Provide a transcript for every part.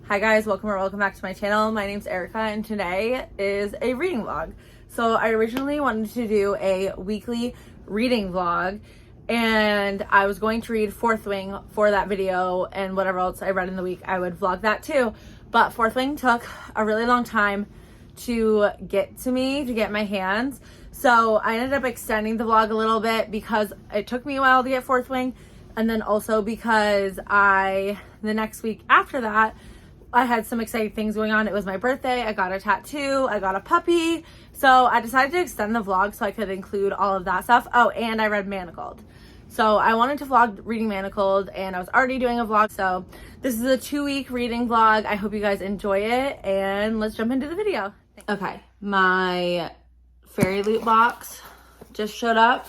Hi guys, welcome back to my channel. My name's Erica and today is a reading vlog. So I originally wanted to do a weekly reading vlog and I was going to read Fourth Wing for that video, and whatever else I read in the week I would vlog that too. But Fourth Wing took a really long time to get to me, to get in my hands. So I ended up extending the vlog a little bit because it took me a while to get Fourth Wing, and then also because the next week after that I had some exciting things going on. It was my birthday, I got a tattoo, I got a puppy. So I decided to extend the vlog so I could include all of that stuff. Oh, and I read Manacled. So I wanted to vlog reading Manacled and I was already doing a vlog. So this is a 2-week reading vlog. I hope you guys enjoy it and let's jump into the video. Okay, my fairy loot box just showed up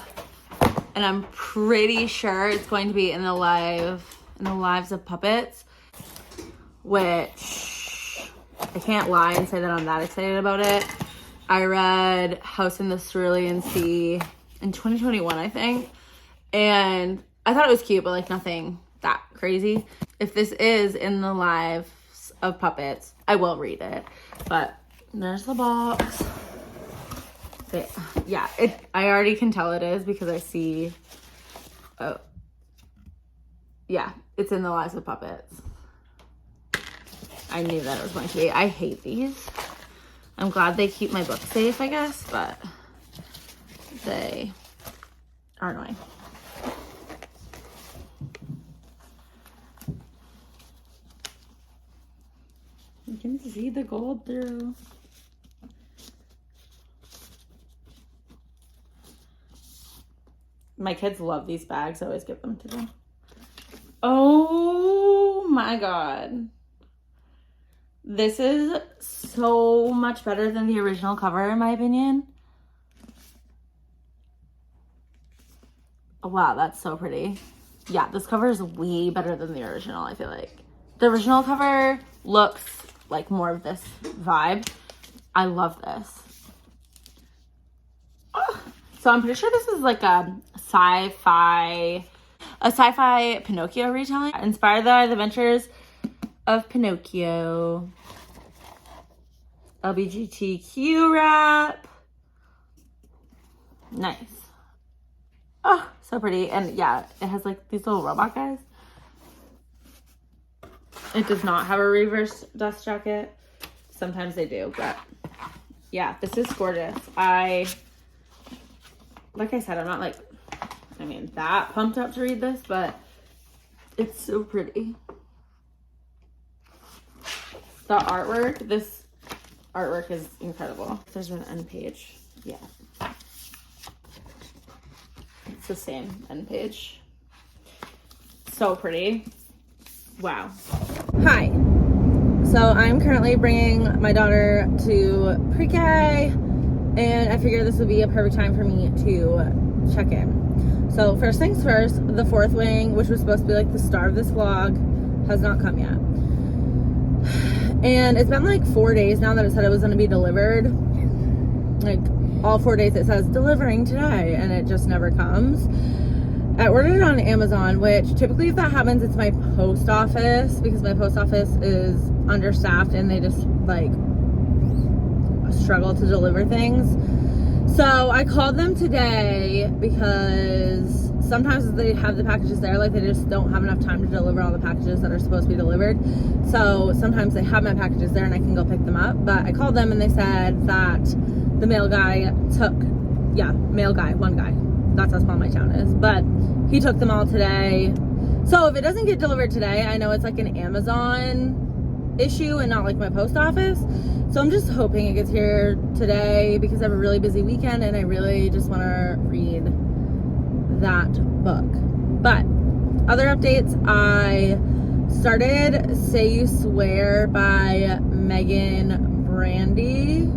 and I'm pretty sure it's going to be in the Lives of Puppets, which I can't lie and say that I'm that excited about it. I read House in the Cerulean Sea in 2021, I think, and I thought it was cute, but like nothing that crazy. If this is in the Lives of Puppets, I will read it. But there's the box. Yeah, I already can tell it is because I see, oh, yeah, it's in the Lives of Puppets. I knew that it was going to be. I hate these. I'm glad they keep my book safe, I guess, but they are annoying. You can see the gold through. My kids love these bags. I always give them to them. Oh my God. This is so much better than the original cover, in my opinion. Oh, wow, that's so pretty. Yeah, this cover is way better than the original, I feel like. The original cover looks like more of this vibe. I love this. Oh, so I'm pretty sure this is like a sci-fi Pinocchio retelling, inspired by the adventures of Pinocchio. LGBTQ wrap. Nice. Oh, so pretty. And yeah, it has like these little robot guys. It does not have a reverse dust jacket. Sometimes they do, but yeah, this is gorgeous. Like I said, I'm not like, that pumped up to read this, but it's so pretty. The artwork, this artwork is incredible. There's an end page. Yeah. It's the same end page. So pretty. Wow. Hi. So I'm currently bringing my daughter to pre-K, and I figured this would be a perfect time for me to check in. So first things first, the Fourth Wing, which was supposed to be like the star of this vlog, has not come yet. And it's been like 4 days now that it said it was going to be delivered. Like all 4 days it says delivering today, and it just never comes. I ordered it on Amazon, which typically if that happens, it's my post office, because my post office is understaffed and they just like struggle to deliver things. So I called them today because sometimes they have the packages there, like they just don't have enough time to deliver all the packages that are supposed to be delivered. So sometimes they have my packages there and I can go pick them up. But I called them and they said that the mail guy one guy, that's how small my town is, but he took them all today. So if it doesn't get delivered today, I know it's like an Amazon issue and not like my post office. So I'm just hoping it gets here today because I have a really busy weekend and I really just want to read that book. But other updates, I started Say You Swear by Megan Brandy.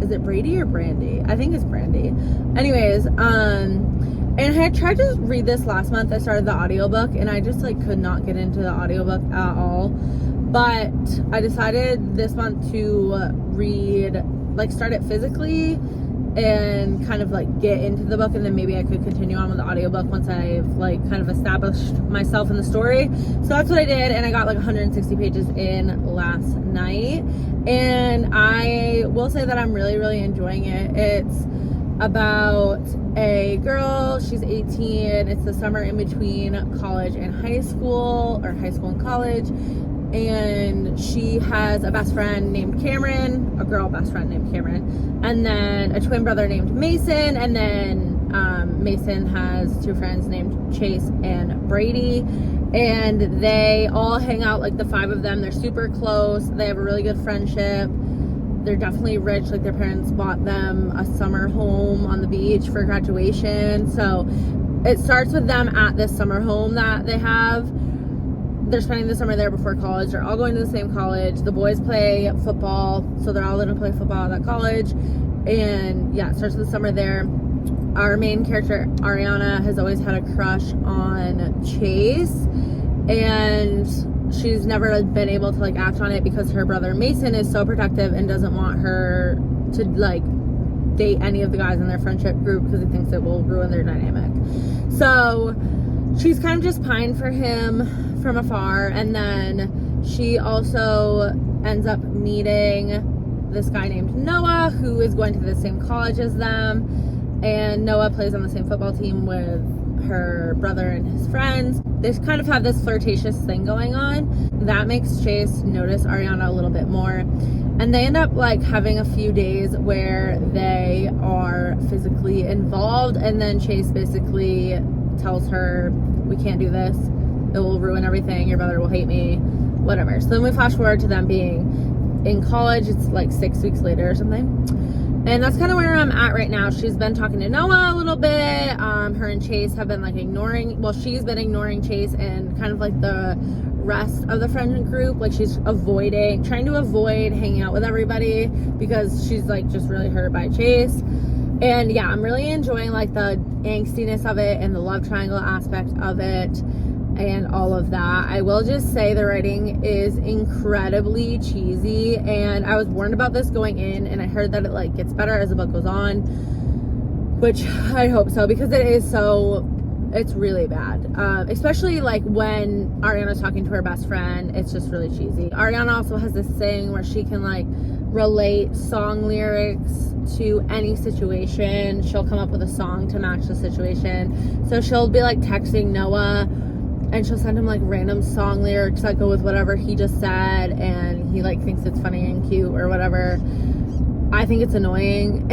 Is it Brady or Brandy? I think it's Brandy. Anyways, and I had tried to read this last month. I started the audiobook and I just like could not get into the audiobook at all. But I decided this month to start it physically and kind of like get into the book, and then maybe I could continue on with the audiobook once I've like kind of established myself in the story. So that's what I did, and I got like 160 pages in last night, and I will say that I'm really enjoying it. It's about a girl, she's 18, it's the summer in between college and high school, or high school and college, and she has a best friend named Cameron, a girl best friend named Cameron, and then a twin brother named Mason, and then Mason has two friends named Chase and Brady, and they all hang out, like the five of them. They're super close, they have a really good friendship. They're definitely rich, like their parents bought them a summer home on the beach for graduation. So it starts with them at this summer home that they have. They're spending the summer there before college. They're all going to the same college. The boys play football, so they're all going to play football at that college. And yeah, it starts with the summer there. Our main character, Ariana, has always had a crush on Chase, and she's never been able to like act on it because her brother Mason is so protective and doesn't want her to like date any of the guys in their friendship group because he thinks it will ruin their dynamic. So she's kind of just pined for him from afar, and then she also ends up meeting this guy named Noah, who is going to the same college as them, and Noah plays on the same football team with her brother and his friends. They kind of have this flirtatious thing going on that makes Chase notice Ariana a little bit more, and they end up like having a few days where they are physically involved, and then Chase basically tells her, we can't do this, it will ruin everything, your brother will hate me, whatever. So then we flash forward to them being in college. It's like 6 weeks later or something, and that's kind of where I'm at right now. She's been talking to Noah a little bit. Her and Chase have been like she's been ignoring Chase and kind of like the rest of the friend group. Like she's trying to avoid hanging out with everybody because she's like just really hurt by Chase. And yeah, I'm really enjoying like the angstiness of it and the love triangle aspect of it and all of that. I will just say the writing is incredibly cheesy, and I was warned about this going in, and I heard that it like gets better as the book goes on, which I hope so, because it's really bad. Especially like when Ariana's talking to her best friend, it's just really cheesy. Ariana also has this thing where she can like relate song lyrics to any situation. She'll come up with a song to match the situation. So she'll be like texting Noah, and she'll send him like random song lyrics that go with whatever he just said, and he like thinks it's funny and cute or whatever. I think it's annoying.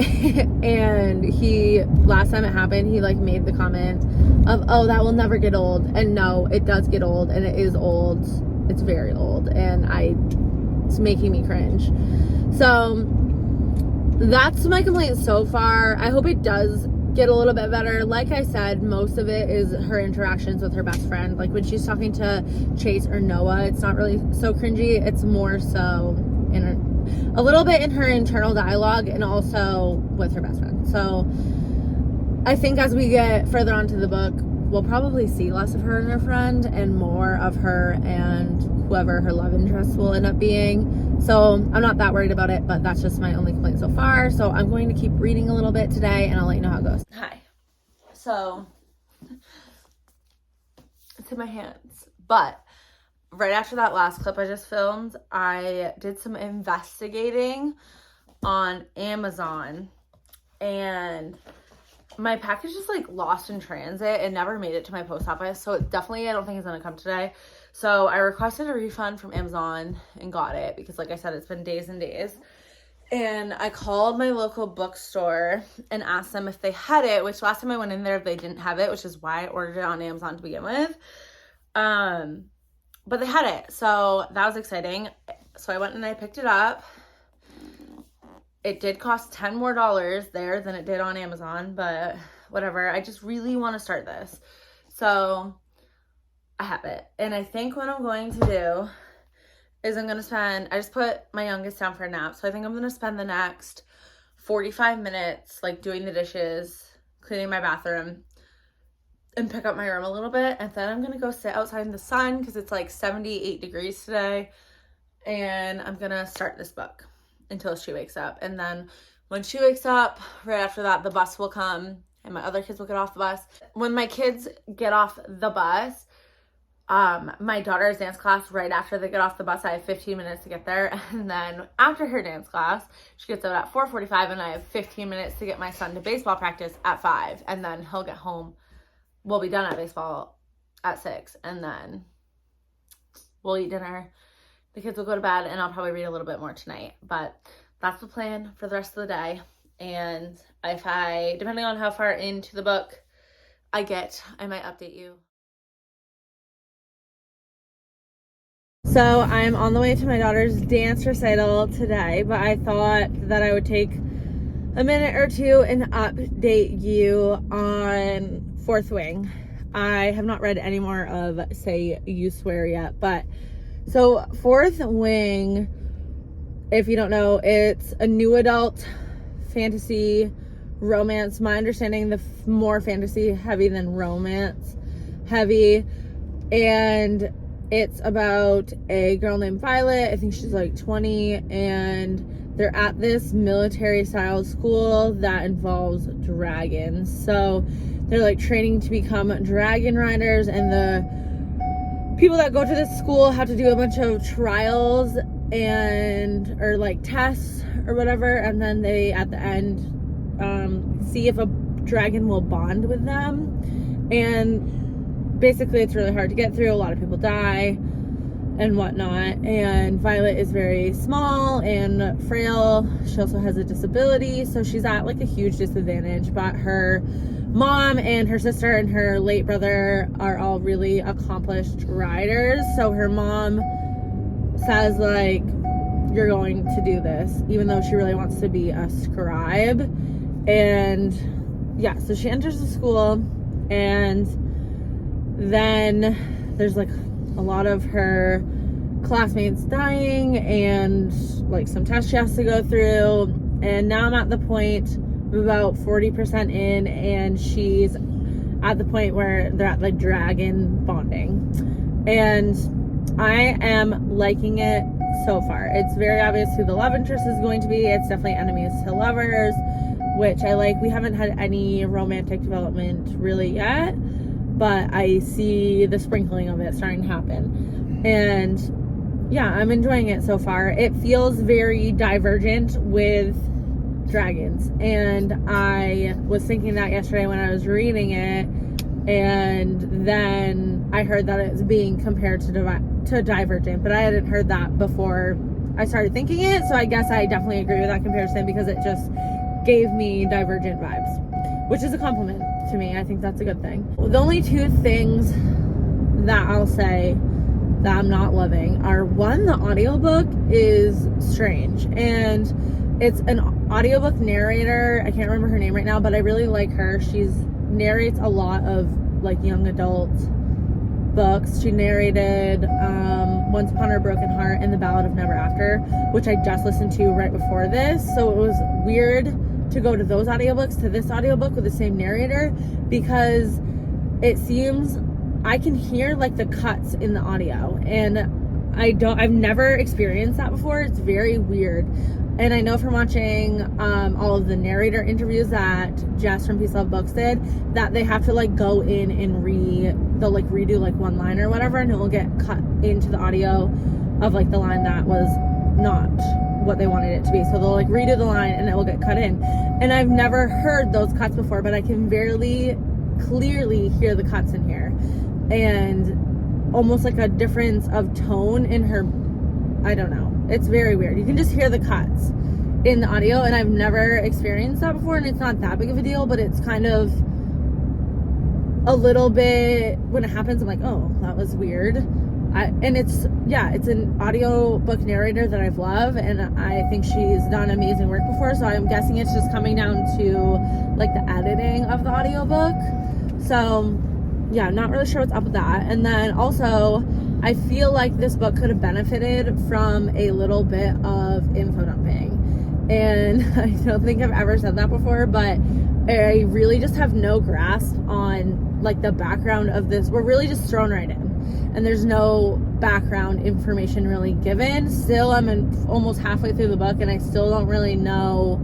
And last time it happened, he like made the comment of, oh, that will never get old. And no, it does get old, and it is old. It's very old, and it's making me cringe. So that's my complaint so far. I hope it does get a little bit better. Like I said, most of it is her interactions with her best friend. Like when she's talking to Chase or Noah, it's not really so cringy. It's more so a little bit in her internal dialogue and also with her best friend. So I think as we get further onto the book, we'll probably see less of her and her friend and more of her and whoever her love interest will end up being. So I'm not that worried about it, but that's just my only complaint so far. So I'm going to keep reading a little bit today, and I'll let you know how it goes. Hi. So it's in my hands, but right after that last clip I just filmed, I did some investigating on Amazon, and my package is like lost in transit and never made it to my post office. So it definitely, I don't think it's gonna come today. So I requested a refund from Amazon and got it because like I said, it's been days and days. And I called my local bookstore and asked them if they had it, which last time I went in there, they didn't have it, which is why I ordered it on Amazon to begin with. But they had it, so that was exciting. So I went and I picked it up. It did cost $10 more there than it did on Amazon, but whatever. I just really want to start this. So I have it. And I think what I'm going to do is I just put my youngest down for a nap. So I think I'm going to spend the next 45 minutes like doing the dishes, cleaning my bathroom, and pick up my room a little bit. And then I'm going to go sit outside in the sun because it's like 78 degrees today. And I'm going to start this book until she wakes up. And then When she wakes up, right after that, the bus will come and my other kids will get off the bus. When my kids get off the bus, my daughter's dance class, right after they get off the bus, I have 15 minutes to get there. And then after her dance class, she gets out at 4:45 and I have 15 minutes to get my son to baseball practice at 5. And then he'll get home. We'll be done at baseball at 6. And then we'll eat dinner. The kids will go to bed and I'll probably read a little bit more tonight. But that's the plan for the rest of the day. And if I, depending on how far into the book I get, I might update you. So I'm on the way to my daughter's dance recital today, but I thought that I would take a minute or two and update you on Fourth Wing. I have not read any more of Say You Swear yet, but so Fourth Wing, if you don't know, it's a new adult fantasy romance. My understanding, the more fantasy heavy than romance heavy, and it's about a girl named Violet. I think she's like 20, and they're at this military style school that involves dragons. So they're like training to become dragon riders, and the people that go to this school have to do a bunch of trials or like tests or whatever, and then they at the end see if a dragon will bond with them. And basically it's really hard to get through. A lot of people die and whatnot, and Violet is very small and frail. She also has a disability, so she's at like a huge disadvantage, but her mom and her sister and her late brother are all really accomplished riders. So her mom says like, you're going to do this, even though she really wants to be a scribe. And yeah, so she enters the school, and then there's like a lot of her classmates dying and like some tests she has to go through. And now I'm at the point about 40% in, and she's at the point where they're at like dragon bonding, and I am liking it so far. It's very obvious who the love interest is going to be. It's definitely enemies to lovers, which I like. We haven't had any romantic development really yet, but I see the sprinkling of it starting to happen. And yeah, I'm enjoying it so far. It feels very Divergent with dragons, and I was thinking that yesterday when I was reading it, and then I heard that it's being compared to Divergent, but I hadn't heard that before I started thinking it, so I guess I definitely agree with that comparison, because it just gave me Divergent vibes, which is a compliment to me. I think that's a good thing. The only two things that I'll say that I'm not loving are, one, the audiobook is strange, and it's an audiobook narrator. I can't remember her name right now, but I really like her. She narrates a lot of like young adult books. She narrated Once Upon a Broken Heart and The Ballad of Never After, which I just listened to right before this, so it was weird to go to those audiobooks to this audiobook with the same narrator, because it seems I can hear like the cuts in the audio, and I've never experienced that before. It's very weird. And I know from watching all of the narrator interviews that Jess from Peace Love Books did, that they have to like go in and they'll like redo like one line or whatever, and it will get cut into the audio of like the line that was not what they wanted it to be. So they'll like redo the line and it will get cut in. And I've never heard those cuts before, but I can very clearly hear the cuts in here, and almost like a difference of tone in her. I don't know. It's very weird. You can just hear the cuts in the audio, and I've never experienced that before, and it's not that big of a deal, but it's kind of a little bit, when it happens, I'm like, oh, that was weird. And it's an audiobook narrator that I've loved, and I think she's done amazing work before, so I'm guessing it's just coming down to like the editing of the audiobook. So yeah, not really sure what's up with that. And then also, I feel like this book could have benefited from a little bit of info dumping. And I don't think I've ever said that before, but I really just have no grasp on like the background of this. We're really just thrown right in, and there's no background information really given. Still, I'm almost halfway through the book, and I still don't really know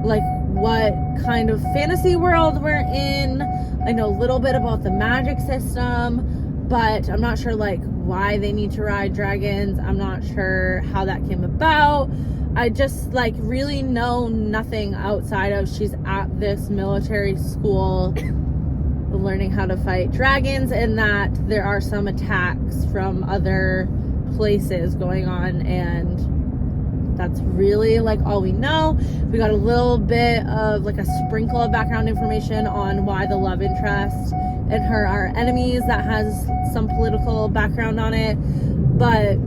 like what kind of fantasy world we're in. I know a little bit about the magic system, but I'm not sure like why they need to ride dragons. I'm not sure how that came about. I just like really know nothing outside of she's at this military school learning how to fight dragons, and that there are some attacks from other places going on, and that's really like all we know. We got a little bit of like a sprinkle of background information on why the love interest and her are enemies. That has some political background on it, but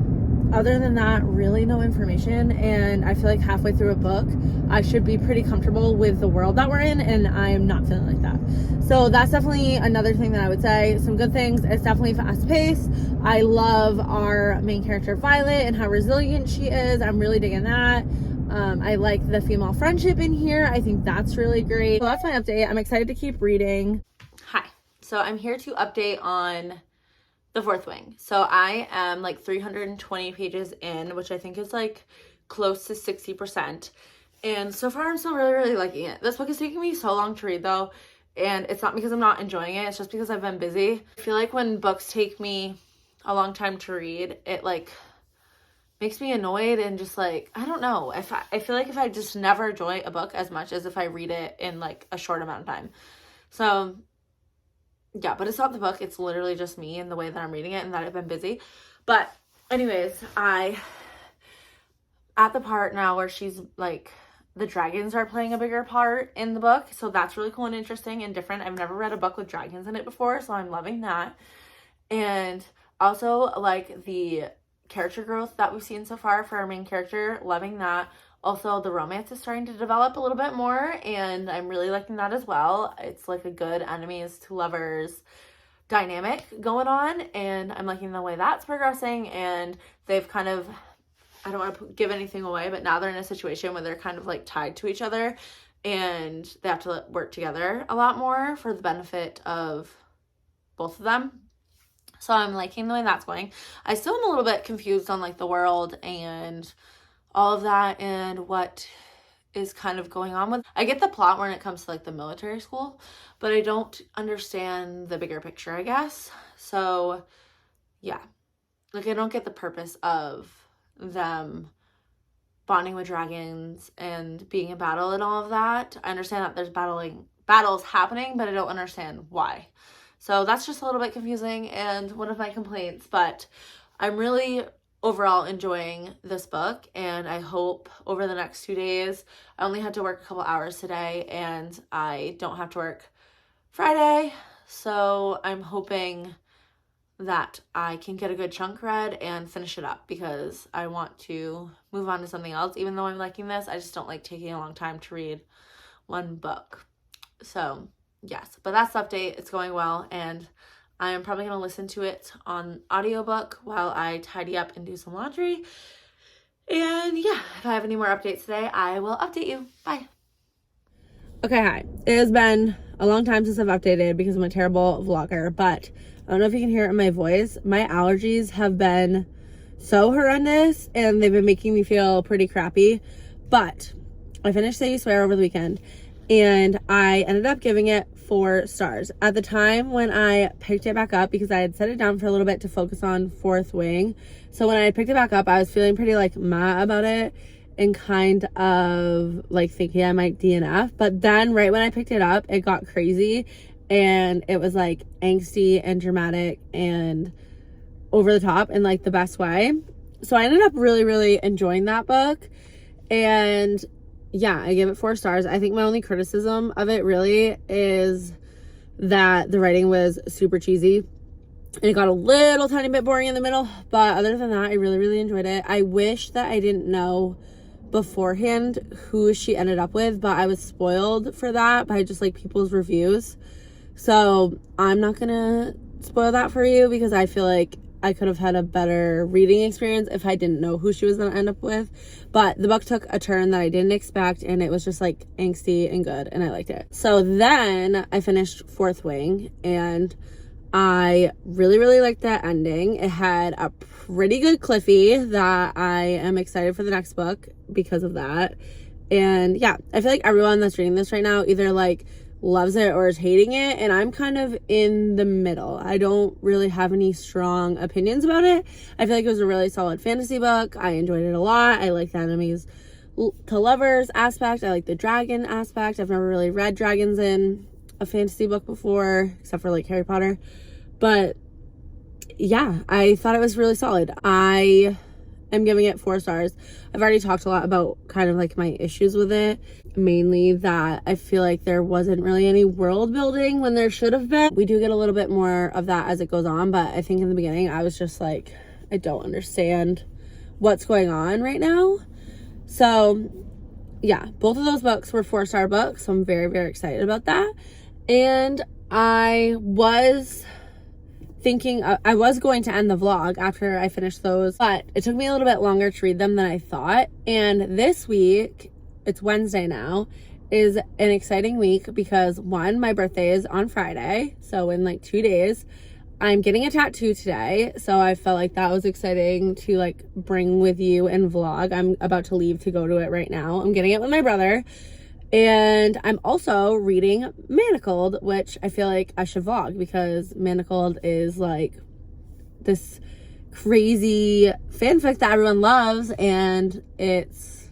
other than that, really no information. And I feel like halfway through a book, I should be pretty comfortable with the world that we're in, and I am not feeling like that. So that's definitely another thing that I would say. Some good things, it's definitely fast paced. I love our main character Violet and how resilient she is. I'm really digging that. I like the female friendship in here. I think that's really great. So that's my update. I'm excited to keep reading. Hi. So I'm here to update on The Fourth Wing. So I am like 320 pages in, which I think is like close to 60%. And so far I'm still really liking it. This book is taking me so long to read though. And it's not because I'm not enjoying it. It's just because I've been busy. I feel like when books take me a long time to read, it like makes me annoyed and just like, I don't know. I feel like if I just never enjoy a book as much as if I read it in like a short amount of time. So yeah, but it's not the book. It's literally just me and the way that I'm reading it and that I've been busy. But anyways, at the part now where she's like, the dragons are playing a bigger part in the book. So that's really cool and interesting and different. I've never read a book with dragons in it before, so I'm loving that. And also like the character growth that we've seen so far for our main character, loving that. Also, the romance is starting to develop a little bit more, and I'm really liking that as well. It's like a good enemies to lovers dynamic going on, and I'm liking the way that's progressing. And they've kind of, I don't want to give anything away, but now they're in a situation where they're kind of like tied to each other, and they have to work together a lot more for the benefit of both of them. So I'm liking the way that's going. I still am a little bit confused on like the world and all of that and what is kind of going on with. I get the plot when it comes to like the military school, but I don't understand the bigger picture, I guess. So yeah, like I don't get the purpose of them bonding with dragons and being in battle and all of that. I understand that there's battles happening, but I don't understand why. So that's just a little bit confusing and one of my complaints, but I'm really overall enjoying this book, and I hope over the next 2 days, I only had to work a couple hours today and I don't have to work Friday, so I'm hoping that I can get a good chunk read and finish it up because I want to move on to something else. Even though I'm liking this, I just don't like taking a long time to read one book. So yes, but that's the update. It's going well, and I am probably going to listen to it on audiobook while I tidy up and do some laundry. And yeah, if I have any more updates today, I will update you. Bye. Okay, hi. It has been a long time since I've updated because I'm a terrible vlogger, but I don't know if you can hear it in my voice. My allergies have been so horrendous and they've been making me feel pretty crappy. But I finished Say You Swear over the weekend and I ended up giving it 4 stars. At the time when I picked it back up, because I had set it down for a little bit to focus on Fourth Wing. So when I picked it back up, I was feeling pretty like meh about it and kind of like thinking I might DNF. But then right when I picked it up, it got crazy and it was like angsty and dramatic and over the top in like the best way. So I ended up really enjoying that book. And yeah, I give it 4 stars. I think my only criticism of it really is that the writing was super cheesy and it got a little tiny bit boring in the middle. But other than that, I really enjoyed it. I wish that I didn't know beforehand who she ended up with, but I was spoiled for that by just like people's reviews. So I'm not gonna spoil that for you because I feel like I could have had a better reading experience if I didn't know who she was going to end up with. But the book took a turn that I didn't expect, and it was just like angsty and good, and I liked it. So then I finished Fourth Wing, and I really liked that ending. It had a pretty good Cliffy that I am excited for the next book because of that. And yeah, I feel like everyone that's reading this right now either like loves it or is hating it, and I'm kind of in the middle. I don't really have any strong opinions about it. I feel like it was a really solid fantasy book. I enjoyed it a lot. I like the enemies to lovers aspect. I like the dragon aspect. I've never really read dragons in a fantasy book before, except for like Harry Potter. But yeah, I thought it was really solid. I am giving it 4 stars. I've already talked a lot about kind of like my issues with it. Mainly that I feel like there wasn't really any world building when there should have been. We do get a little bit more of that as it goes on, but I think in the beginning I was just like, I don't understand what's going on right now. So yeah, both of those books were 4-star books, so I'm very, very excited about that. And I was thinking I was going to end the vlog after I finished those, but it took me a little bit longer to read them than I thought. And this week, it's Wednesday now, is an exciting week because one, my birthday is on Friday, so in like 2 days. I'm getting a tattoo today, so I felt like that was exciting to like bring with you and vlog. I'm about to leave to go to it right now. I'm getting it with my brother. And I'm also reading Manacled, which I feel like I should vlog because Manacled is like this crazy fanfic that everyone loves, and it's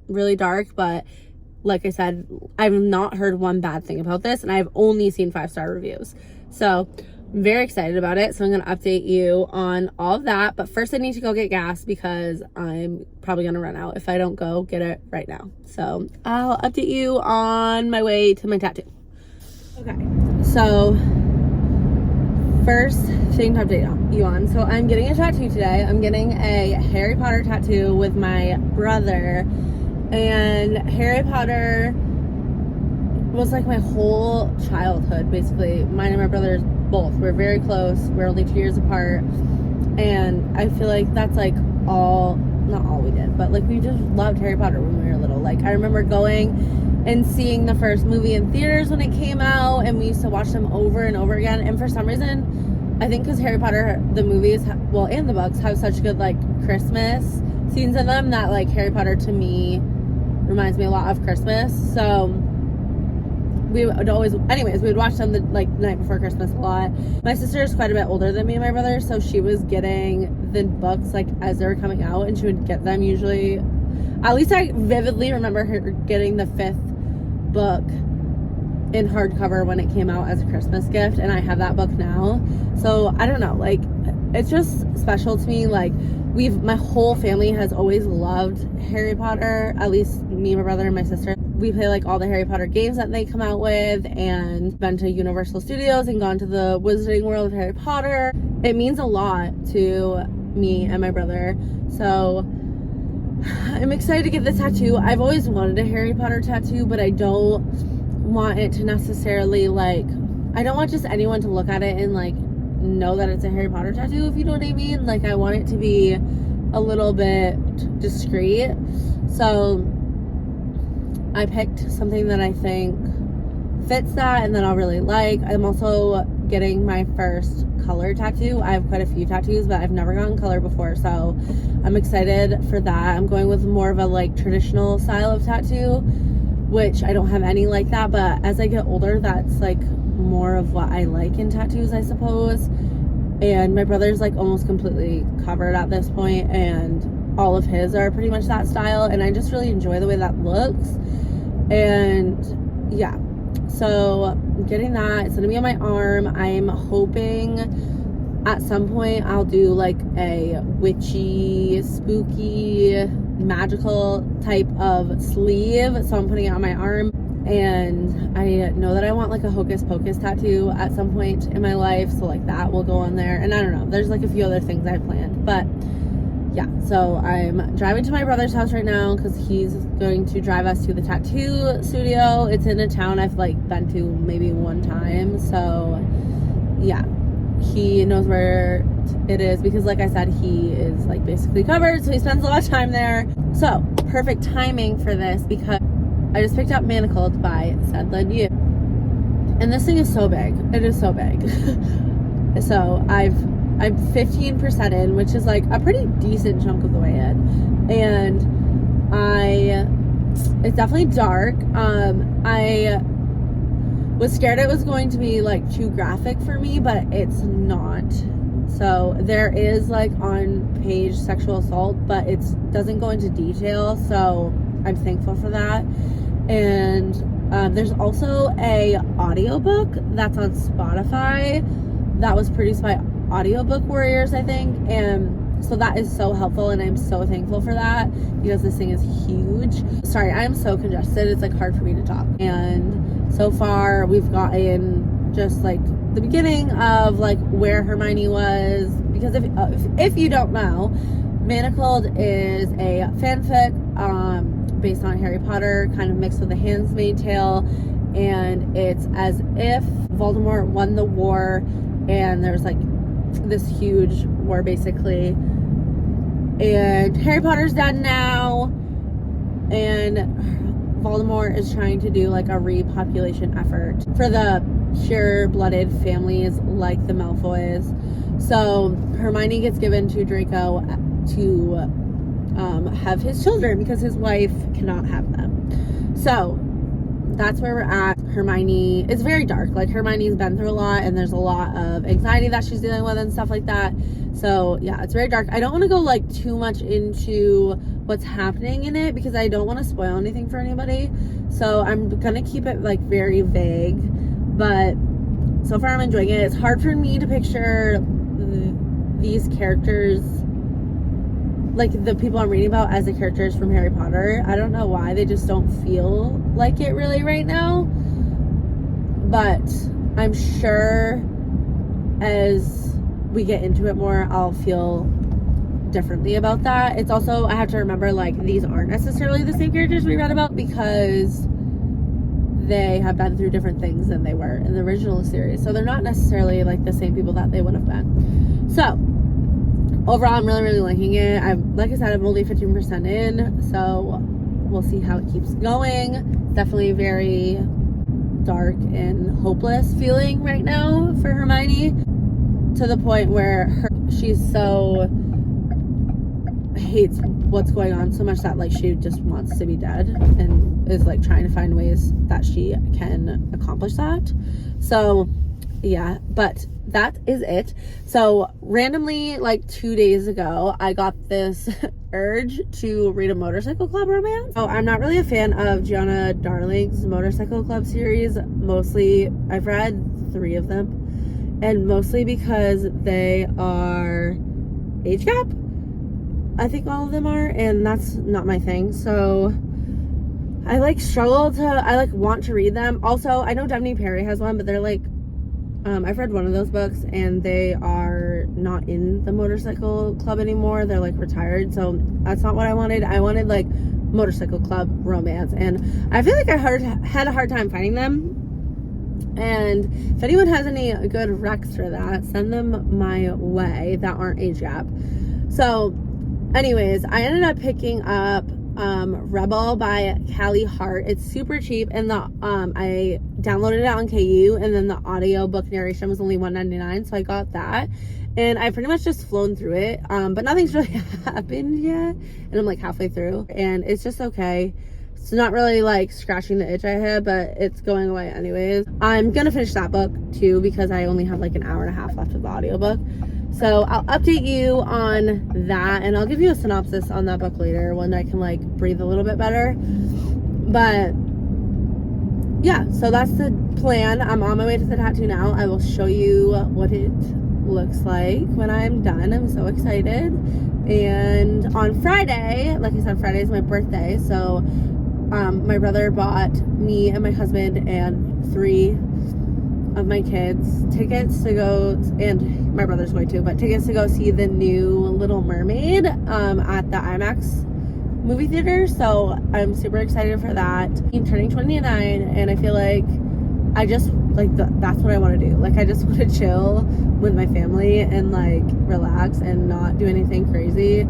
really dark, but like I said, I've not heard one bad thing about this, and I've only seen 5-star reviews. So I'm very excited about it. So I'm going to update you on all of that. But first I need to go get gas because I'm probably going to run out if I don't go get it right now. So I'll update you on my way to my tattoo. Okay. So first thing to update you on. So I'm getting a tattoo today. I'm getting a Harry Potter tattoo with my brother. And Harry Potter was like my whole childhood, basically. Mine and my brother's both. We're very close. We're only 2 years apart. And I feel like that's like all, not all we did, but like we just loved Harry Potter when we were little. Like I remember going and seeing the first movie in theaters when it came out, and we used to watch them over and over again. And for some reason, I think because Harry Potter, the movies, well, and the books have such good like Christmas scenes in them, that like Harry Potter to me reminds me a lot of Christmas. So we would always, anyways, we would watch them the night before Christmas a lot. My sister is quite a bit older than me and my brother, so she was getting the books like as they were coming out, and she would get them usually, at least I vividly remember her getting the 5th book in hardcover when it came out as a Christmas gift, and I have that book now. So I don't know, like it's just special to me. Like my whole family has always loved Harry Potter, at least me, my brother, and my sister. We play like all the Harry Potter games that they come out with, and been to Universal Studios and gone to the Wizarding World of Harry Potter. It means a lot to me and my brother. So I'm excited to get this tattoo. I've always wanted a Harry Potter tattoo, but I don't want it to necessarily like, I don't want just anyone to look at it and like know that it's a Harry Potter tattoo, if you know what I mean. Like I want it to be a little bit discreet. So I picked something that I think fits that and that I'll really like. I'm also getting my first color tattoo. I have quite a few tattoos, but I've never gotten color before, so I'm excited for that. I'm going with more of a like traditional style of tattoo, which I don't have any like that, but as I get older, that's like more of what I like in tattoos, I suppose. And my brother's like almost completely covered at this point, and all of his are pretty much that style, and I just really enjoy the way that looks. And yeah, so getting that, it's gonna be on my arm. I'm hoping at some point I'll do like a witchy, spooky, magical type of sleeve, so I'm putting it on my arm. And I know that I want like a Hocus Pocus tattoo at some point in my life, so like that will go on there. And I don't know, there's like a few other things I planned, but yeah. So I'm driving to my brother's house right now because he's going to drive us to the tattoo studio. It's in a town I've like been to maybe one time, so yeah, he knows where it is because like I said, he is like basically covered, so he spends a lot of time there. So perfect timing for this because I just picked up Manacled by Said Led You, and this thing is so big. It is so big. So I'm 15% in, which is like a pretty decent chunk of the way in, and I It's definitely dark. I was scared it was going to be like too graphic for me, but it's not. So there is like on page sexual assault, but it doesn't go into detail, so I'm thankful for that. And there's also a audiobook that's on Spotify that was produced by Audiobook Warriors, I think, and so that is so helpful, and I'm so thankful for that because this thing is huge. Sorry, I am so congested, it's like hard for me to talk. And so far we've gotten just like the beginning of like where Hermione was, because if you don't know, Manacled is a fanfic based on Harry Potter, kind of mixed with The Handmaid's Tale, and it's as if Voldemort won the war and there's like this huge war basically, and Harry Potter's dead now, and Voldemort is trying to do like a repopulation effort for the pure-blooded families like the Malfoys. So Hermione gets given to Draco to have his children because his wife cannot have them. So that's where we're at. Hermione, it's very dark. Like, Hermione's been through a lot, and there's a lot of anxiety that she's dealing with and stuff like that. So yeah, it's very dark. I don't want to go like too much into what's happening in it because I don't want to spoil anything for anybody. So I'm gonna keep it like very vague, but so far I'm enjoying it. It's hard for me to picture these characters, like the people I'm reading about, as the characters from Harry Potter. I don't know why, they just don't feel like it really right now, but I'm sure as we get into it more, I'll feel differently about that. It's also, I have to remember, like, these aren't necessarily the same characters we read about because they have been through different things than they were in the original series, so they're not necessarily like the same people that they would have been. So overall, I'm really liking it. Like I said, I'm only 15% in, so we'll see how it keeps going. Definitely very dark and hopeless feeling right now for Hermione, to the point where she's so hates what's going on so much that like she just wants to be dead and is like trying to find ways that she can accomplish that. So yeah, but that is it. So randomly, like 2 days ago, I got this urge to read a Motorcycle Club romance. Oh, I'm not really a fan of Gianna Darling's Motorcycle Club series. Mostly, I've read 3 of them, and mostly because they are age gap. I think all of them are, and that's not my thing. So I like want to read them. Also, I know Devney Perry has one, but they're like, I've read one of those books and they are not in the Motorcycle Club anymore. They're like retired, so that's not what I wanted. I wanted like Motorcycle Club romance, and I feel like I had a hard time finding them. And if anyone has any good recs for that, send them my way that aren't age gap. So anyways, I ended up picking up Rebel by Callie Hart. It's super cheap, and I downloaded it on KU, and then the audiobook narration was only $1.99, so I got that, and I pretty much just flown through it, but nothing's really happened yet, and I'm like halfway through, and it's just okay. It's not really like scratching the itch I had, but it's going away anyways. I'm gonna finish that book too because I only have like an hour and a half left of the audiobook. So I'll update you on that, and I'll give you a synopsis on that book later when I can like breathe a little bit better. But yeah, so that's the plan. I'm on my way to the tattoo now. I will show you what it looks like when I'm done. I'm so excited. And on Friday, like I said, Friday is my birthday, so my brother bought me and my husband and 3 of my kids tickets to go, and my brother's going too, but tickets to go see the new Little Mermaid at the IMAX movie theater. So I'm super excited for that. I'm turning 29, and I feel like I just like that's what I want to do. Like, I just want to chill with my family and like relax and not do anything crazy.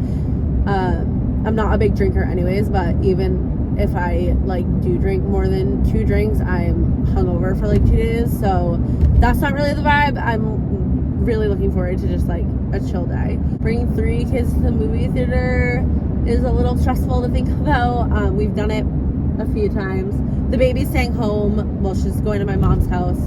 I'm not a big drinker anyways, but even if I like do drink more than 2 drinks, I'm hungover for like 2 days, so that's not really the vibe. I'm really looking forward to just like a chill day. Bringing 3 kids to the movie theater is a little stressful to think about. We've done it a few times. The baby's staying home. Well, she's going to my mom's house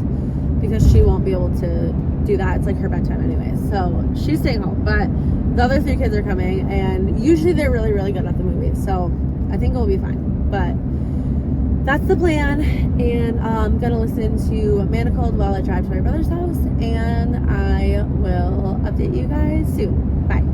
because she won't be able to do that. It's like her bedtime anyway. So she's staying home. But the other 3 kids are coming, and usually they're really, really good at the movies. So I think it'll be fine. But that's the plan. And I'm going to listen to Manacled while I drive to my brother's house. And I will update you guys soon. Bye.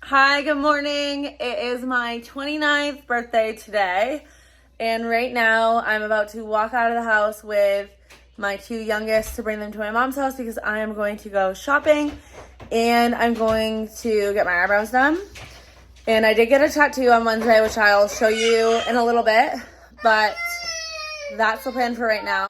Hi, good morning. It is my 29th birthday today, and right now I'm about to walk out of the house with my 2 youngest to bring them to my mom's house because I am going to go shopping and I'm going to get my eyebrows done. And I did get a tattoo on Wednesday, which I'll show you in a little bit, but that's the plan for right now.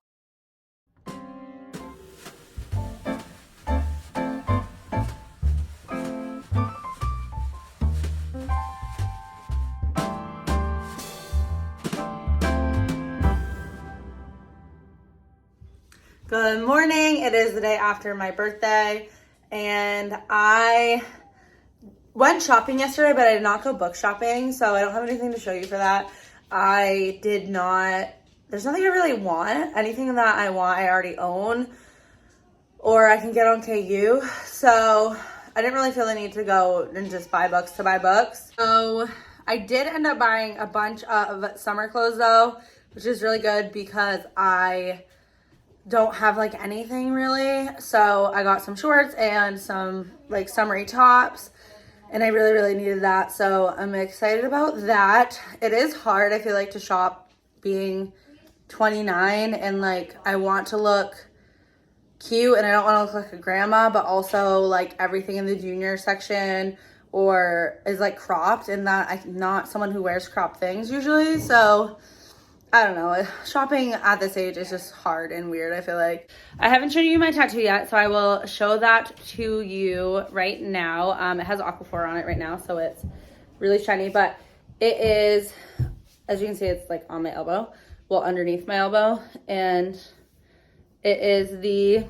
Good morning. It is the day after my birthday, and I went shopping yesterday, but I did not go book shopping, so I don't have anything to show you for that. There's nothing I really want. Anything that I want, I already own, or I can get on KU, so I didn't really feel the need to go and just buy books to buy books. So I did end up buying a bunch of summer clothes though, which is really good because I don't have like anything really. So I got some shorts and some like summery tops, and I really, really needed that. So I'm excited about that. It is hard, I feel like, to shop being 29, and like I want to look cute and I don't want to look like a grandma, but also like everything in the junior section or is like cropped, and that I'm not someone who wears cropped things usually. So I don't know, shopping at this age is just hard and weird, I feel like. I haven't shown you my tattoo yet, so I will show that to you right now. It has Aquaphor on it right now, so it's really shiny, but it is, as you can see, it's like on my elbow, well, underneath my elbow, and it is the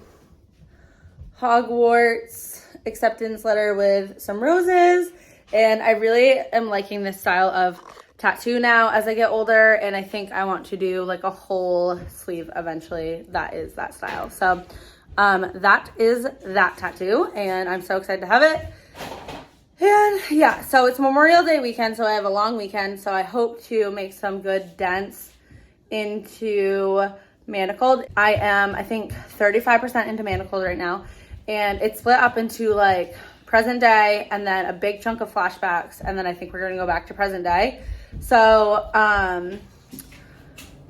Hogwarts acceptance letter with some roses, and I really am liking this style of tattoo now as I get older, and I think I want to do like a whole sleeve eventually that is that style. So that is that tattoo, and I'm so excited to have it. And yeah, so it's Memorial Day weekend, so I have a long weekend, so I hope to make some good dents into Manacled. I am, I think, 35% into Manacled right now, and it's split up into like present day and then a big chunk of flashbacks, and then I think we're gonna go back to present day. So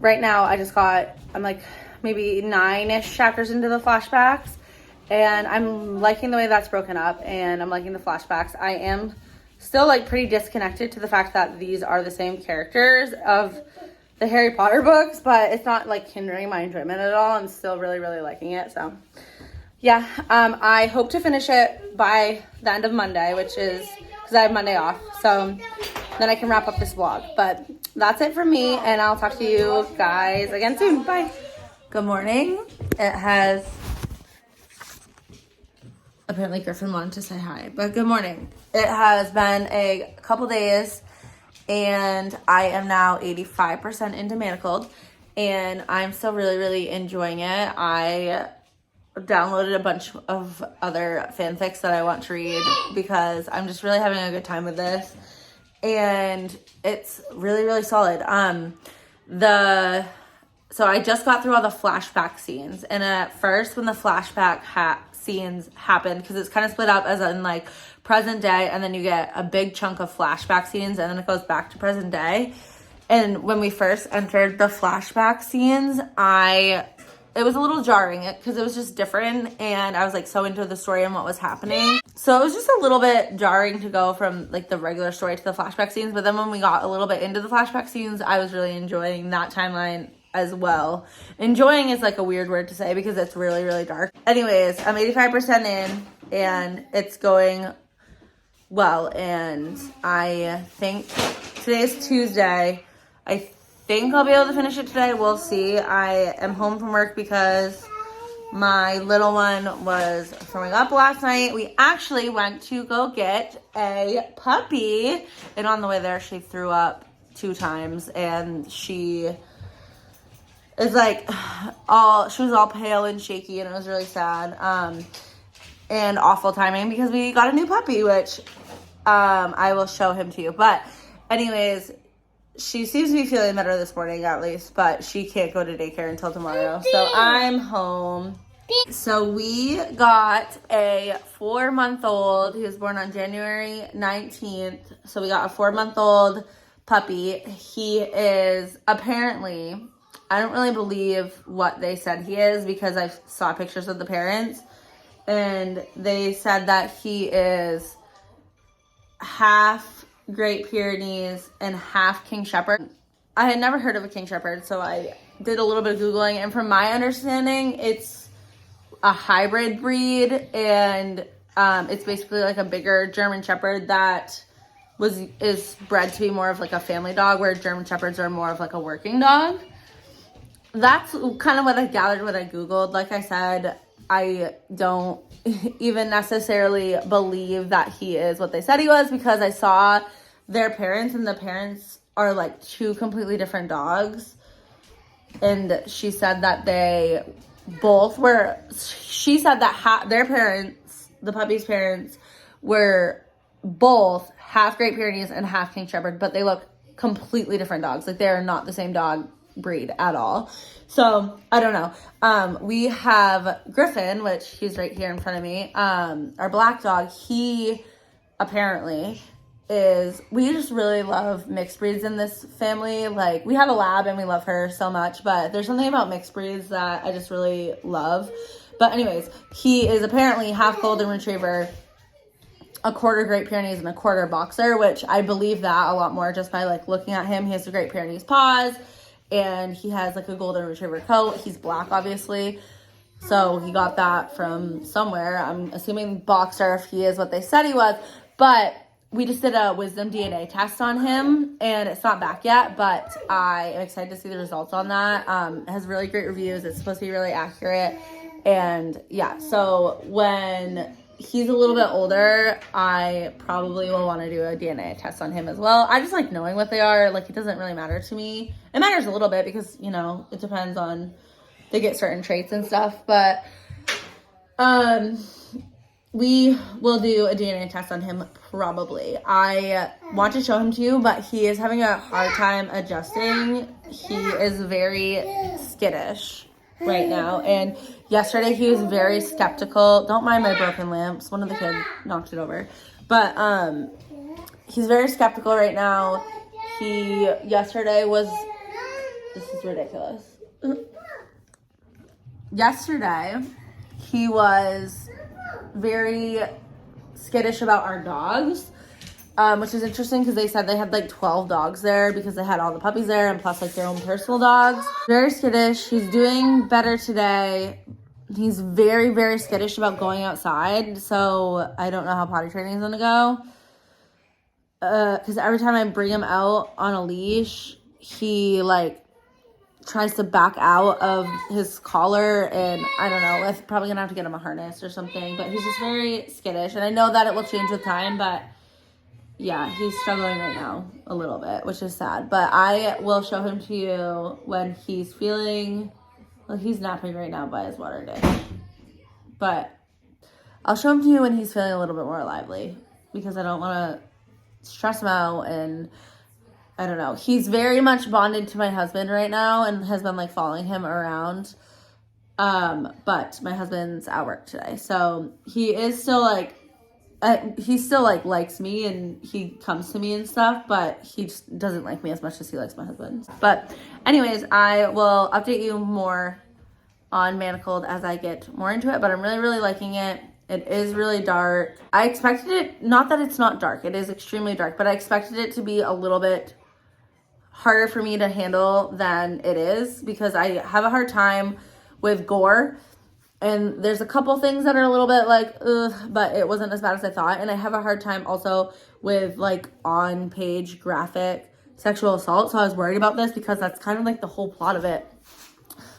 right now I'm like maybe 9-ish chapters into the flashbacks, and I'm liking the way that's broken up, and I'm liking the flashbacks. I am still like pretty disconnected to the fact that these are the same characters of the Harry Potter books, but it's not like hindering my enjoyment at all. I'm still really, really liking it. So yeah, I hope to finish it by the end of Monday, which is because I have Monday off. So then I can wrap up this vlog. But that's it for me, and I'll talk to you guys again soon. Bye. Good morning. It has, apparently Griffin wanted to say hi, but good morning. It has been a couple days, and I am now 85% into Manacled, and I'm still really, really enjoying it. I downloaded a bunch of other fanfics that I want to read because I'm just really having a good time with this, and it's really, really solid. So I just got through all the flashback scenes, and at first when the flashback scenes happened, because it's kind of split up as in like present day, and then you get a big chunk of flashback scenes, and then it goes back to present day. And when we first entered the flashback scenes, it was a little jarring because it was just different, and I was like so into the story and what was happening. So it was just a little bit jarring to go from like the regular story to the flashback scenes. But then when we got a little bit into the flashback scenes, I was really enjoying that timeline as well. Enjoying is like a weird word to say because it's really, really dark. Anyways, I'm 85% in, and it's going well. And I think today's Tuesday. I think I'll be able to finish it today. We'll see. I am home from work because My little one was throwing up last night. We actually went to go get a puppy, and on the way there, she threw up 2 times, and she is like she was all pale and shaky, and it was really sad. And awful timing because we got a new puppy, which I will show him to you. But anyways, she seems to be feeling better this morning at least, but she can't go to daycare until tomorrow. So I'm home. So we got a 4-month-old. He was born on January 19th. So we got a 4-month-old puppy. He is apparently, I don't really believe what they said he is because I saw pictures of the parents. And they said that he is half Great Pyrenees and half King Shepherd. I had never heard of a King Shepherd, so I did a little bit of Googling. And from my understanding, it's a hybrid breed. And it's basically like a bigger German Shepherd that is bred to be more of like a family dog, where German Shepherds are more of like a working dog. That's kind of what I gathered when I Googled. Like I said, I don't even necessarily believe that he is what they said he was because I saw their parents, and the parents are like 2 completely different dogs. And she said that they both were, she said that their parents, the puppy's parents, were both half Great Pyrenees and half King Shepherd, but they look completely different dogs. Like, they are not the same dog breed at all. So I don't know. We have Griffin, which he's right here in front of me. Our black dog, he apparently is, we just really love mixed breeds in this family. Like, we have a lab and we love her so much, but there's something about mixed breeds that I just really love. But anyways, he is apparently half golden retriever, a quarter Great Pyrenees, and a quarter boxer, which I believe that a lot more just by like looking at him. He has the Great Pyrenees paws, and he has like a golden retriever coat. He's black, obviously. So he got that from somewhere. I'm assuming boxer if he is what they said he was. But we just did a wisdom DNA test on him, and it's not back yet, but I am excited to see the results on that. It has really great reviews. It's supposed to be really accurate. And yeah, so when he's a little bit older, I probably will want to do a DNA test on him as well. I just like knowing what they are. Like, it doesn't really matter to me. It matters a little bit because, you know, it depends on, they get certain traits and stuff. But we will do a DNA test on him probably. I want to show him to you, but he is having a hard time adjusting. He is very skittish right now, and yesterday he was very skeptical. Don't mind my broken lamps, one of the kids knocked it over. But he's very skeptical right now. He yesterday was, this is ridiculous. Yesterday he was very skittish about our dogs, which is interesting because they said they had like 12 dogs there because they had all the puppies there and plus like their own personal dogs. Very skittish. He's doing better today. He's very, very skittish about going outside, so I don't know how potty training is gonna go. Because every time I bring him out on a leash, he like tries to back out of his collar, and I don't know, I'm probably gonna have to get him a harness or something, but he's just very skittish, and I know that it will change with time, but yeah, he's struggling right now a little bit, which is sad. But I will show him to you when he's feeling, well, he's napping right now by his water dish, but I'll show him to you when he's feeling a little bit more lively, because I don't want to stress him out. And I don't know, he's very much bonded to my husband right now and has been like following him around. But my husband's at work today, so he is still like, he still like likes me and he comes to me and stuff, but he just doesn't like me as much as he likes my husband. But anyways, I will update you more on Manacled as I get more into it, but I'm really, really liking it. It is really dark. I expected it, not that it's not dark, it is extremely dark, but I expected it to be a little bit harder for me to handle than it is, because I have a hard time with gore. And there's a couple things that are a little bit like, ugh, but it wasn't as bad as I thought. And I have a hard time also with like on-page graphic sexual assault. So I was worried about this because that's kind of like the whole plot of it.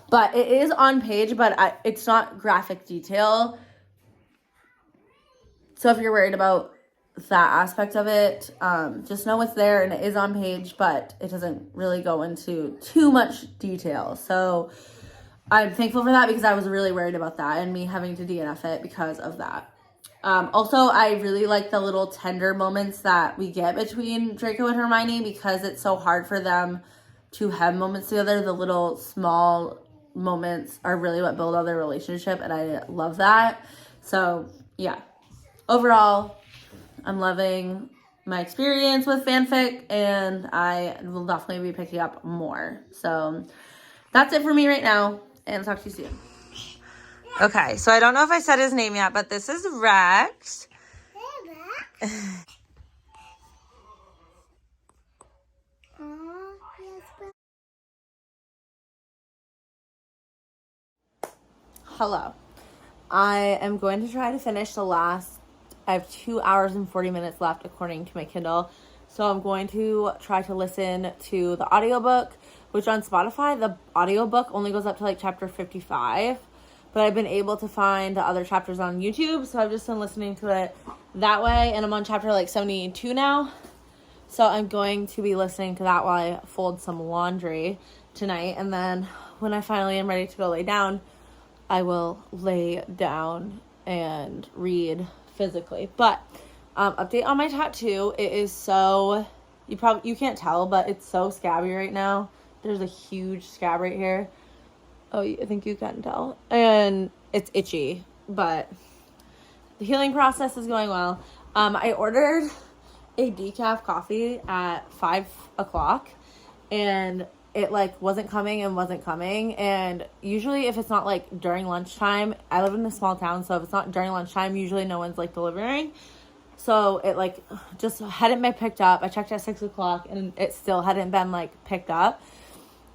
But it is on page, but it's not graphic detail. So if you're worried about that aspect of it, just know it's there and it is on page, but it doesn't really go into too much detail. So I'm thankful for that because I was really worried about that and me having to DNF it because of that. Also, I really like the little tender moments that we get between Draco and Hermione because it's so hard for them to have moments together. The little small moments are really what build on their relationship, and I love that. So, yeah. Overall, I'm loving my experience with fanfic, and I will definitely be picking up more. So, that's it for me right now, and I'll talk to you soon. Okay, so I don't know if I said his name yet, but this is Rex. Hey, Rex. Hello. I am going to try to finish I have 2 hours and 40 minutes left according to my Kindle. So I'm going to try to listen to the audiobook, which on Spotify, the audiobook only goes up to like chapter 55. But I've been able to find the other chapters on YouTube, so I've just been listening to it that way. And I'm on chapter like 72 now. So I'm going to be listening to that while I fold some laundry tonight. And then when I finally am ready to go lay down, I will lay down and read physically. But update on my tattoo. It is so, you can't tell, but it's so scabby right now. There's a huge scab right here. Oh, I think you can tell. And it's itchy, but the healing process is going well. I ordered a decaf coffee at 5 o'clock and it like wasn't coming. And usually if it's not like during lunchtime, I live in a small town, so if it's not during lunchtime, usually no one's like delivering. So it like just hadn't been picked up. I checked at 6 o'clock and it still hadn't been like picked up.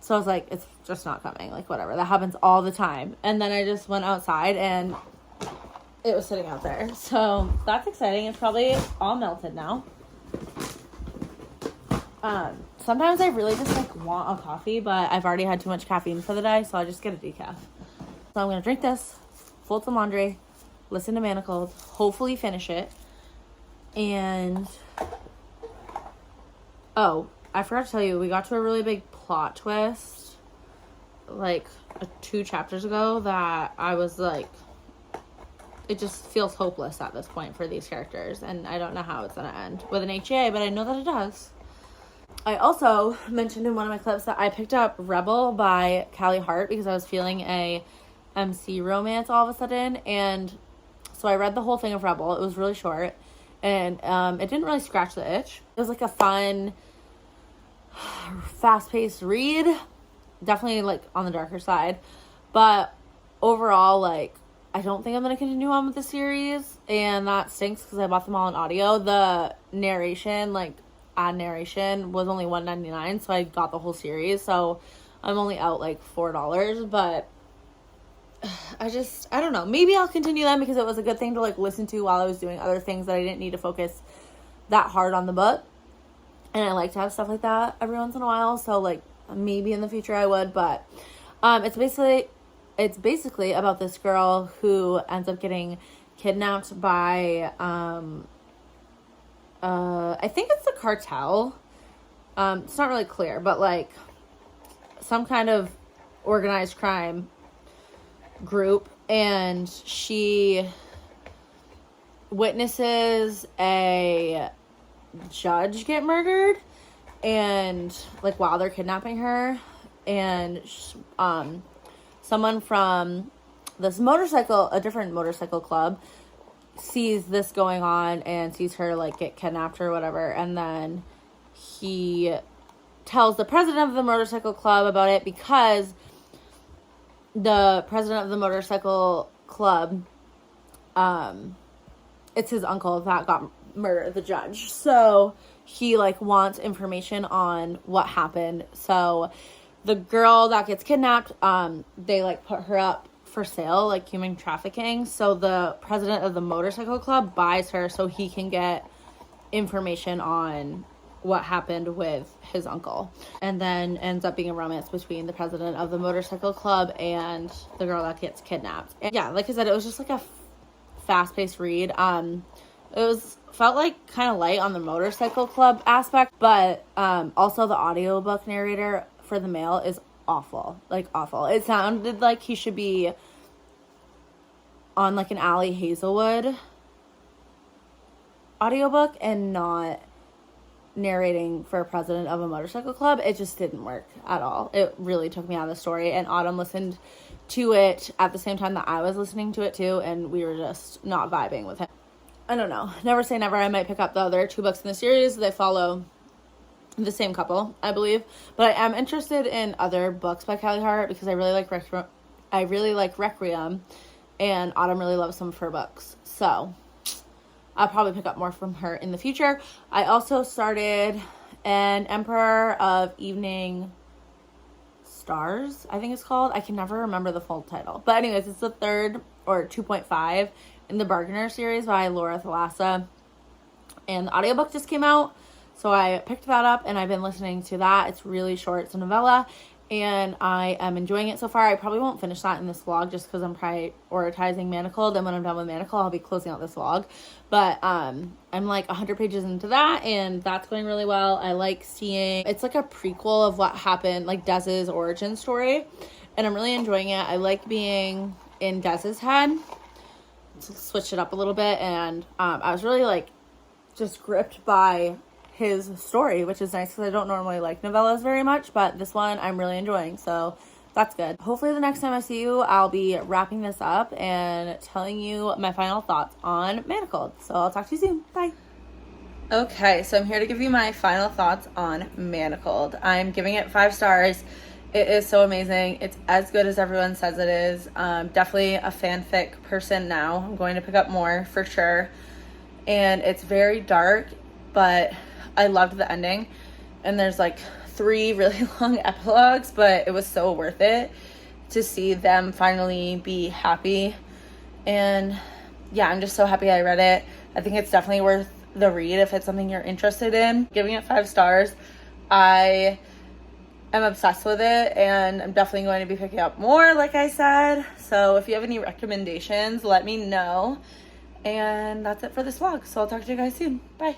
So I was like, it's just not coming, like whatever. That happens all the time. And then I just went outside and it was sitting out there. So that's exciting. It's probably all melted now. Sometimes I really just like want a coffee, but I've already had too much caffeine for the day, so I just get a decaf. So I'm gonna drink this, fold some laundry, listen to Manacled, hopefully finish it. And oh, I forgot to tell you, we got to a really big plot twist like 2 chapters ago that I was like, it just feels hopeless at this point for these characters, and I don't know how it's gonna end with an HA, but I know that it does. I also mentioned in one of my clips that I picked up Rebel by Callie Hart because I was feeling a MC romance all of a sudden, and so I read the whole thing of Rebel. It was really short, and it didn't really scratch the itch. It was like a fun, fast-paced read, definitely like on the darker side, but overall, like, I don't think I'm going to continue on with the series, and that stinks because I bought them all in audio. The narration, like ad narration, was only $1.99, so I got the whole series, so I'm only out like $4, but I don't know, maybe I'll continue them because it was a good thing to like listen to while I was doing other things that I didn't need to focus that hard on the book, and I like to have stuff like that every once in a while, so like maybe in the future I would, but it's basically about this girl who ends up getting kidnapped by I think it's the cartel. It's not really clear, but like some kind of organized crime group, and she witnesses a judge get murdered, and like while they're kidnapping her, and someone from a different motorcycle club sees this going on and sees her like get kidnapped or whatever, and then he tells the president of the motorcycle club about it because the president of the motorcycle club, it's his uncle that got murdered, the judge, so he like wants information on what happened. So the girl that gets kidnapped, they like put her up for sale, like human trafficking. So the president of the motorcycle club buys her so he can get information on what happened with his uncle. And then ends up being a romance between the president of the motorcycle club and the girl that gets kidnapped. And yeah, like I said, it was just like a fast-paced read. Felt like kind of light on the motorcycle club aspect, but also the audiobook narrator for the male is awful. Like, awful. It sounded like he should be on like an Allie Hazelwood audiobook and not narrating for a president of a motorcycle club. It just didn't work at all. It really took me out of the story, and Autumn listened to it at the same time that I was listening to it too, and we were just not vibing with him. I don't know. Never say never. I might pick up the other 2 books in the series. They follow the same couple, I believe. But I am interested in other books by Callie Hart because I really like Requiem, and Autumn really loves some of her books. So I'll probably pick up more from her in the future. I also started an Emperor of Evening Stars, I think it's called. I can never remember the full title. But anyways, it's the 3rd or 2.5 in the Bargainer series by Laura Thalassa. And the audiobook just came out, so I picked that up and I've been listening to that. It's really short. It's a novella, and I am enjoying it so far. I probably won't finish that in this vlog just because I'm prioritizing Manacled, and when I'm done with Manacled, I'll be closing out this vlog. But I'm like 100 pages into that, and that's going really well. I like seeing, it's like a prequel of what happened, like Dez's origin story, and I'm really enjoying it. I like being in Dez's head, to switch it up a little bit, and I was really like just gripped by his story, which is nice because I don't normally like novellas very much, but this one I'm really enjoying, so that's good. Hopefully the next time I see you, I'll be wrapping this up and telling you my final thoughts on Manacled. So I'll talk to you soon. Bye. Okay, so I'm here to give you my final thoughts on Manacled. I'm giving it 5 stars. It is so amazing. It's as good as everyone says it is. Definitely a fanfic person now. I'm going to pick up more for sure. And it's very dark, but I loved the ending. And there's like 3 really long epilogues, but it was so worth it to see them finally be happy. And yeah, I'm just so happy I read it. I think it's definitely worth the read if it's something you're interested in. Giving it 5 stars. I am obsessed with it, and I'm definitely going to be picking up more, like I said. So if you have any recommendations, let me know. And that's it for this vlog. So I'll talk to you guys soon. Bye.